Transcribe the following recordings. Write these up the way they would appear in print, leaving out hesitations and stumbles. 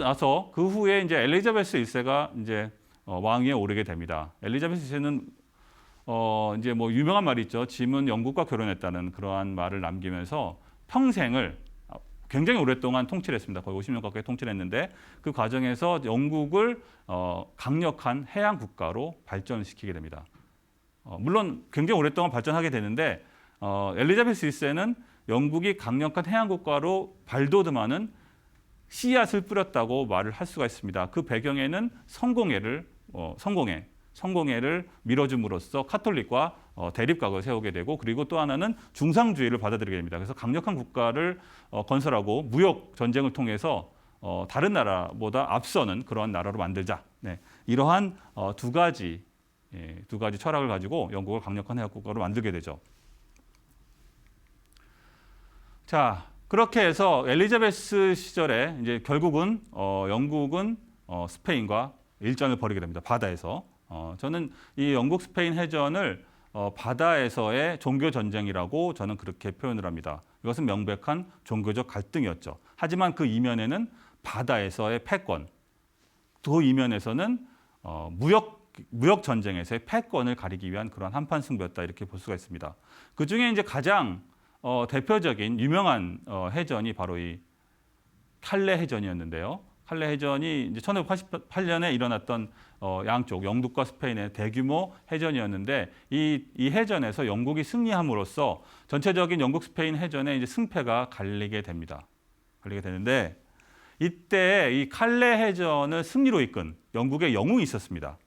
나서 그 후에 이제 엘리자베스 1세가 이제 왕위에 오르게 됩니다. 엘리자베스 1세는 이제 뭐 유명한 말이 있죠. 짐은 영국과 결혼했다는 그러한 말을 남기면서 평생을 굉장히 오랫동안 통치를 했습니다. 거의 50년 가까이 통치를 했는데 그 과정에서 영국을 강력한 해양 국가로 발전시키게 됩니다. 물론 굉장히 오랫동안 발전하게 되는데 엘리자베스 1세는 영국이 강력한 해양 국가로 발돋움하는 씨앗을 뿌렸다고 말을 할 수가 있습니다. 그 배경에는 성공회를 밀어줌으로써 카톨릭과 대립각을 세우게 되고 그리고 또 하나는 중상주의를 받아들이게 됩니다. 그래서 강력한 국가를 건설하고 무역 전쟁을 통해서 다른 나라보다 앞서는 그러한 나라로 만들자. 네. 이러한 두 가지 철학을 가지고 영국을 강력한 해양 국가로 만들게 되죠. 자, 그렇게 해서 엘리자베스 시절에 이제 결국은 영국은 스페인과 일전을 벌이게 됩니다. 바다에서. 저는 이 영국 스페인 해전을 바다에서의 종교 전쟁이라고 저는 그렇게 표현을 합니다. 이것은 명백한 종교적 갈등이었죠. 하지만 그 이면에는 바다에서의 패권, 또 이면에서는 무역 전쟁에서의 패권을 가리기 위한 그런 한판 승부였다 이렇게 볼 수가 있습니다. 그 중에 이제 가장 대표적인 유명한 해전이 바로 이 칼레 해전이었는데요. 칼레 해전이 이제 1588년에 일어났던 양쪽 영국과 스페인의 대규모 해전이었는데 이 해전에서 영국이 승리함으로써 전체적인 영국 스페인 해전의 이제 승패가 갈리게 됩니다. 갈리게 되는데 이때 이 칼레 해전을 승리로 이끈 영국의 영웅이 있었습니다.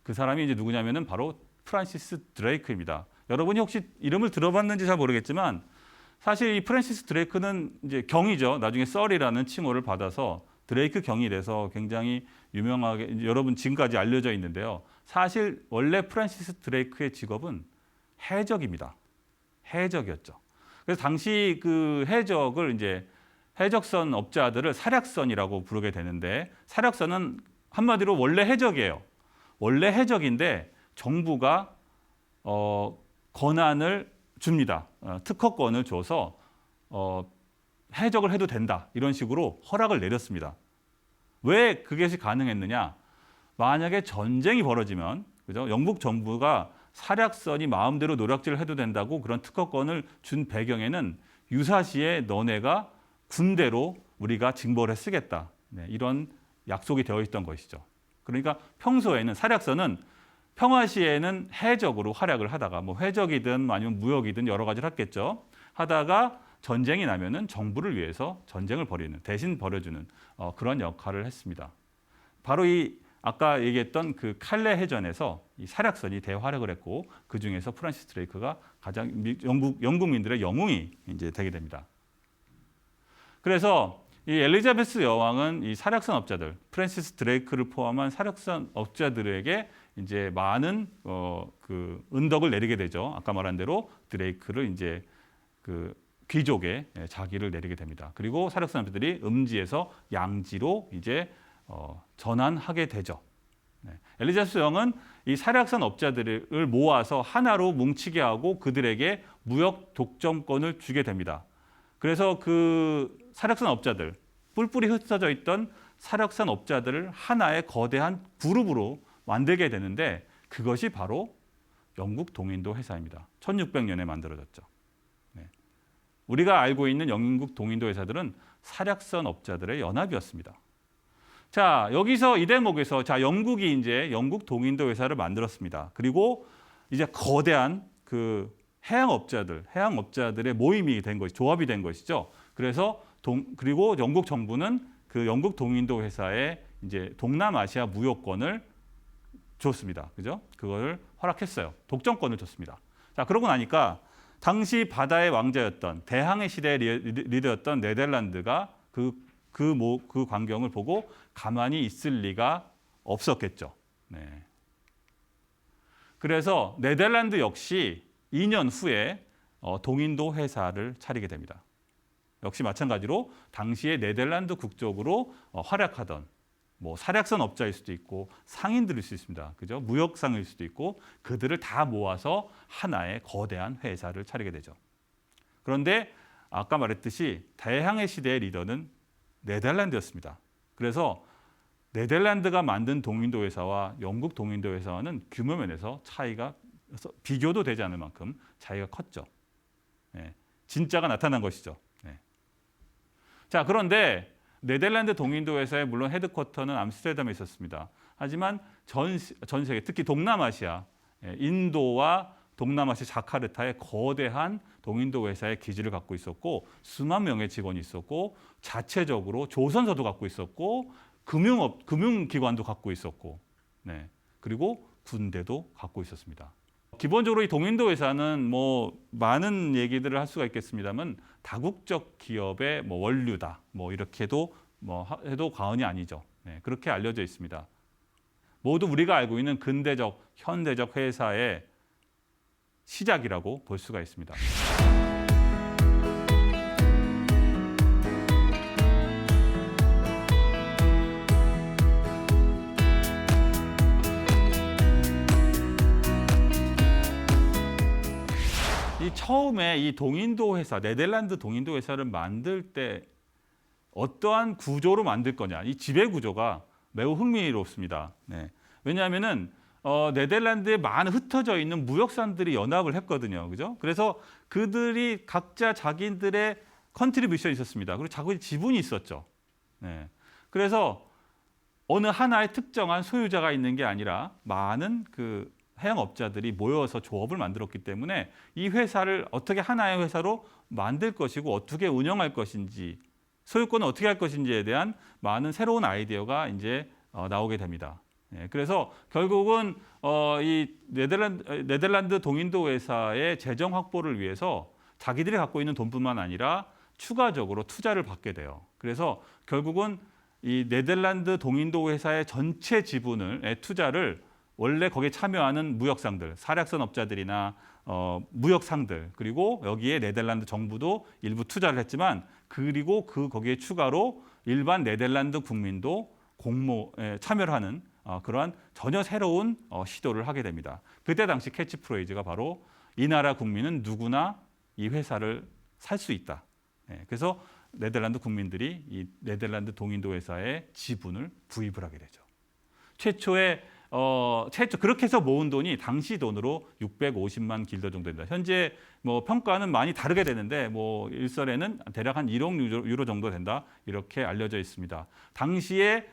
그 사람이 이제 누구냐면은 바로 프란시스 드레이크입니다. 여러분이 혹시 이름을 들어봤는지 잘 모르겠지만 사실 이 프란시스 드레이크는 이제 경이죠. 나중에 썰이라는 칭호를 받아서 드레이크 경이 돼서 굉장히 유명하게 여러분 지금까지 알려져 있는데요. 사실 원래 프란시스 드레이크의 직업은 해적입니다. 해적이었죠. 그래서 당시 그 해적을 이제 해적선 업자들을 사략선이라고 부르게 되는데 사략선은 한마디로 원래 해적이에요. 원래 해적인데 정부가 권한을 줍니다. 특허권을 줘서 해적을 해도 된다. 이런 식으로 허락을 내렸습니다. 왜 그것이 가능했느냐? 만약에 전쟁이 벌어지면 그죠? 영국 정부가 사략선이 마음대로 노략질을 해도 된다고 그런 특허권을 준 배경에는 유사시에 너네가 군대로 우리가 징벌해 쓰겠다. 네, 이런 약속이 되어 있던 것이죠. 그러니까 평소에는 사략선은 평화시에는 해적으로 활약을 하다가 뭐 회적이든 아니면 무역이든 여러 가지를 했겠죠. 하다가 전쟁이 나면은 정부를 위해서 전쟁을 벌이는 대신 벌여주는 그런 역할을 했습니다. 바로 이 아까 얘기했던 그 칼레 해전에서 이 사략선이 대활약을 했고 그 중에서 프란시스 드레이크가 가장 영국민들의 영웅이 이제 되게 됩니다. 그래서 이 엘리자베스 여왕은 이 사략선 업자들, 프란시스 드레이크를 포함한 사략선 업자들에게 이제 많은 그 은덕을 내리게 되죠. 아까 말한 대로 드레이크를 이제 그 귀족의 자기를 내리게 됩니다. 그리고 사략선 업자들이 음지에서 양지로 이제 전환하게 되죠. 네. 엘리자베스 여왕은 이 사략선 업자들을 모아서 하나로 뭉치게 하고 그들에게 무역 독점권을 주게 됩니다. 그래서 그 사략선 업자들, 뿔뿔이 흩어져 있던 사략선 업자들을 하나의 거대한 그룹으로 만들게 되는데 그것이 바로 영국 동인도 회사입니다. 1600년에 만들어졌죠. 네. 우리가 알고 있는 영국 동인도 회사들은 사략선 업자들의 연합이었습니다. 자, 여기서 이 대목에서 자, 영국이 이제 영국 동인도 회사를 만들었습니다. 그리고 이제 거대한 그 해양 업자들의 모임이 된 것이 조합이 된 것이죠. 그래서 그리고 영국 정부는 그 영국 동인도 회사에 이제 동남아시아 무역권을 줬습니다. 그죠? 그걸 허락했어요. 독점권을 줬습니다. 자, 그러고 나니까 당시 바다의 왕자였던 대항해 시대의 리더였던 네덜란드가 그 광경을 보고 가만히 있을 리가 없었겠죠. 네. 그래서 네덜란드 역시 2년 후에 동인도 회사를 차리게 됩니다. 역시 마찬가지로 당시에 네덜란드 국적으로 활약하던 뭐 사략선 업자일 수도 있고 상인들일 수 있습니다. 그죠? 무역상일 수도 있고 그들을 다 모아서 하나의 거대한 회사를 차리게 되죠. 그런데 아까 말했듯이 대항해 시대의 리더는 네덜란드였습니다. 그래서 네덜란드가 만든 동인도 회사와 영국 동인도 회사와는 규모 면에서 차이가 비교도 되지 않을 만큼 차이가 컸죠. 네, 진짜가 나타난 것이죠. 네. 자, 그런데 네덜란드 동인도 회사의 물론 헤드쿼터는 암스테르담에 있었습니다. 하지만 전 세계, 특히 동남아시아, 인도와 동남아시아 자카르타에 거대한 동인도 회사의 기지를 갖고 있었고 수만 명의 직원이 있었고 자체적으로 조선소도 갖고 있었고 금융기관도 갖고 있었고 네. 그리고 군대도 갖고 있었습니다. 기본적으로 이 동인도 회사는 뭐 많은 얘기들을 할 수가 있겠습니다만 다국적 기업의 뭐 원류다 뭐 이렇게도 뭐 해도 과언이 아니죠. 네. 그렇게 알려져 있습니다. 모두 우리가 알고 있는 근대적 현대적 회사의 시작이라고 볼 수가 있습니다. 처음에 이 동인도 회사, 네덜란드 동인도 회사를 만들 때 어떠한 구조로 만들 거냐, 이 지배 구조가 매우 흥미롭습니다. 네. 왜냐하면은 네덜란드에 많은 흩어져 있는 무역산들이 연합을 했거든요, 그죠? 그래서 그들이 각자 자기들의 컨트리뷰션이 있었습니다. 그리고 자기 지분이 있었죠. 네. 그래서 어느 하나의 특정한 소유자가 있는 게 아니라 많은 그 해양업자들이 모여서 조업을 만들었기 때문에 이 회사를 어떻게 하나의 회사로 만들 것이고 어떻게 운영할 것인지 소유권을 어떻게 할 것인지에 대한 많은 새로운 아이디어가 이제 나오게 됩니다. 그래서 결국은 이 네덜란드 동인도 회사의 재정 확보를 위해서 자기들이 갖고 있는 돈뿐만 아니라 추가적으로 투자를 받게 돼요. 그래서 결국은 이 네덜란드 동인도 회사의 전체 지분을 투자를 원래 거기에 참여하는 무역상들, 사략선 업자들이나 무역상들 그리고 여기에 네덜란드 정부도 일부 투자를 했지만 그리고 거기에 추가로 일반 네덜란드 국민도 공모에 참여를 하는 그러한 전혀 새로운 시도를 하게 됩니다. 그때 당시 캐치프레이즈가 바로 이 나라 국민은 누구나 이 회사를 살 수 있다. 그래서 네덜란드 국민들이 이 네덜란드 동인도 회사의 지분을 구입을 하게 되죠. 최초 그렇게 해서 모은 돈이 당시 돈으로 650만 길더 정도 됩니다. 현재 뭐 평가는 많이 다르게 되는데 뭐 일설에는 대략 한 1억 유로 정도 된다 이렇게 알려져 있습니다. 당시에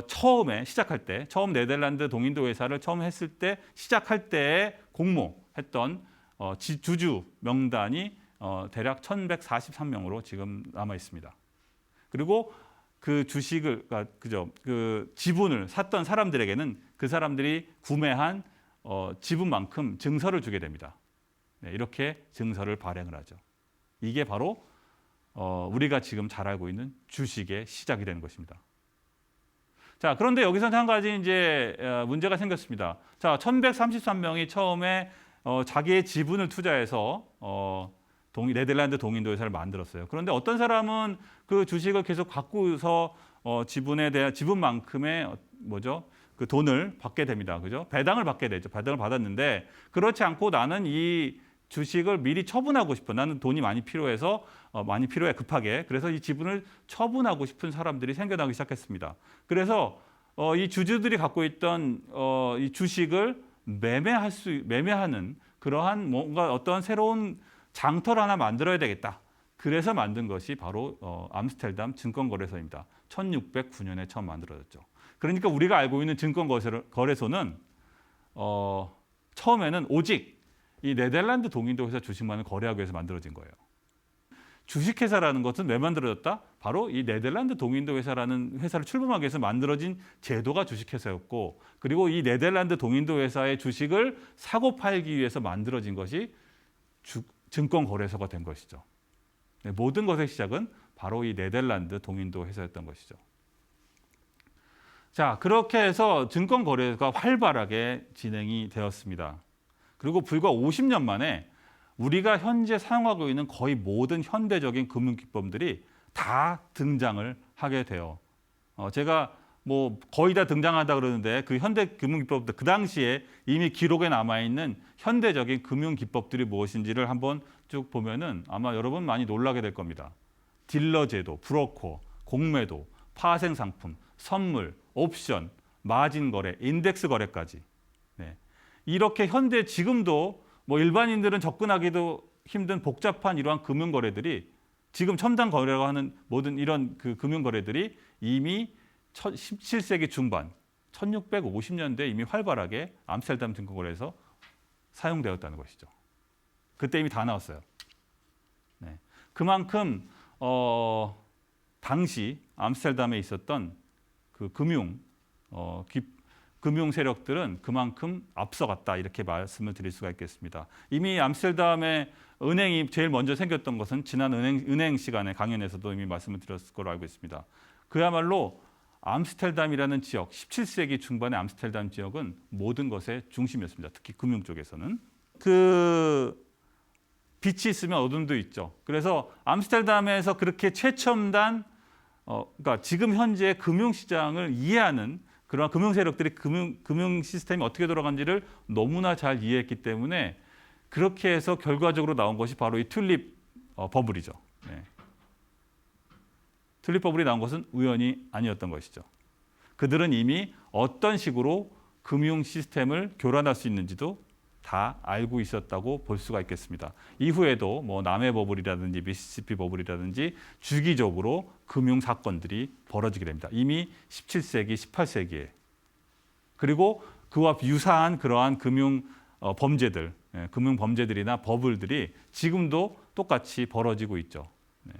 처음에 시작할 때, 처음 네덜란드 동인도 회사를 처음 했을 때 시작할 때에 공모했던 주주 명단이 대략 1,143명으로 지금 남아 있습니다. 그리고 그 주식을 그 지분을 샀던 사람들에게는 그 사람들이 구매한 지분만큼 증서를 주게 됩니다. 네, 이렇게 증서를 발행을 하죠. 이게 바로 우리가 지금 잘 알고 있는 주식의 시작이 되는 것입니다. 자, 그런데 여기서 한 가지 이제 문제가 생겼습니다. 자, 1,133명이 처음에 자기의 지분을 투자해서 네덜란드 동인도 회사를 만들었어요. 그런데 어떤 사람은 그 주식을 계속 갖고서 지분에 대한 지분만큼의 그 돈을 받게 됩니다. 그죠? 배당을 받게 되죠. 배당을 받았는데 그렇지 않고 나는 이 주식을 미리 처분하고 싶어. 나는 돈이 많이 필요해서 많이 필요해 급하게. 그래서 이 지분을 처분하고 싶은 사람들이 생겨나기 시작했습니다. 그래서 이 주주들이 갖고 있던 이 주식을 매매하는 그러한 뭔가 어떤 새로운 장터를 하나 만들어야 되겠다. 그래서 만든 것이 바로 암스테르담 증권거래소입니다. 1609년에 처음 만들어졌죠. 그러니까 우리가 알고 있는 증권거래소는 처음에는 오직 이 네덜란드 동인도 회사 주식만을 거래하기 위해서 만들어진 거예요. 주식회사라는 것은 왜 만들어졌다? 바로 이 네덜란드 동인도 회사라는 회사를 출범하기 위해서 만들어진 제도가 주식회사였고 그리고 이 네덜란드 동인도 회사의 주식을 사고 팔기 위해서 만들어진 것이 증권거래소가 된 것이죠. 네, 모든 것의 시작은 바로 이 네덜란드 동인도 회사였던 것이죠. 자, 그렇게 해서 증권거래가 활발하게 진행이 되었습니다. 그리고 불과 50년 만에 우리가 현재 사용하고 있는 거의 모든 현대적인 금융기법들이 다 등장을 하게 돼요. 제가 뭐 거의 다 등장하다 그러는데 그 현대 금융기법들 그 당시에 이미 기록에 남아있는 현대적인 금융기법들이 무엇인지를 한번 쭉 보면은 아마 여러분 많이 놀라게 될 겁니다. 딜러 제도, 브로커, 공매도, 파생상품, 선물, 옵션, 마진 거래, 인덱스 거래까지. 네. 이렇게 현재 지금도 뭐 일반인들은 접근하기도 힘든 복잡한 이러한 금융 거래들이 지금 첨단 거래라고 하는 모든 이런 그 금융 거래들이 이미 17세기 중반, 1650년대에 이미 활발하게 암스테르담 증권거래에서 사용되었다는 것이죠. 그때 이미 다 나왔어요. 네. 그만큼 당시 암스테르담에 있었던 그 금융 세력들은 그만큼 앞서갔다 이렇게 말씀을 드릴 수가 있겠습니다. 이미 암스테르담의 은행이 제일 먼저 생겼던 것은 지난 은행 시간에 강연에서도 이미 말씀을 드렸을 거로 알고 있습니다. 그야말로 암스테르담이라는 지역, 17세기 중반의 암스테르담 지역은 모든 것의 중심이었습니다. 특히 금융 쪽에서는. 그 빛이 있으면 어둠도 있죠. 그래서 암스테르담에서 그렇게 최첨단, 그러니까 지금 현재 금융 시장을 이해하는 그런 금융 세력들이 금융 시스템이 어떻게 돌아가는지를 너무나 잘 이해했기 때문에 그렇게 해서 결과적으로 나온 것이 바로 이 튤립 버블이죠. 네. 튤립 버블이 나온 것은 우연이 아니었던 것이죠. 그들은 이미 어떤 식으로 금융 시스템을 교란할 수 있는지도 다 알고 있었다고 볼 수가 있겠습니다. 이후에도 뭐 남해 버블이라든지 미시시피 버블이라든지 주기적으로 금융 사건들이 벌어지게 됩니다. 이미 17세기, 18세기에. 그리고 그와 유사한 그러한 금융 범죄들, 금융 범죄들이나 버블들이 지금도 똑같이 벌어지고 있죠. 네.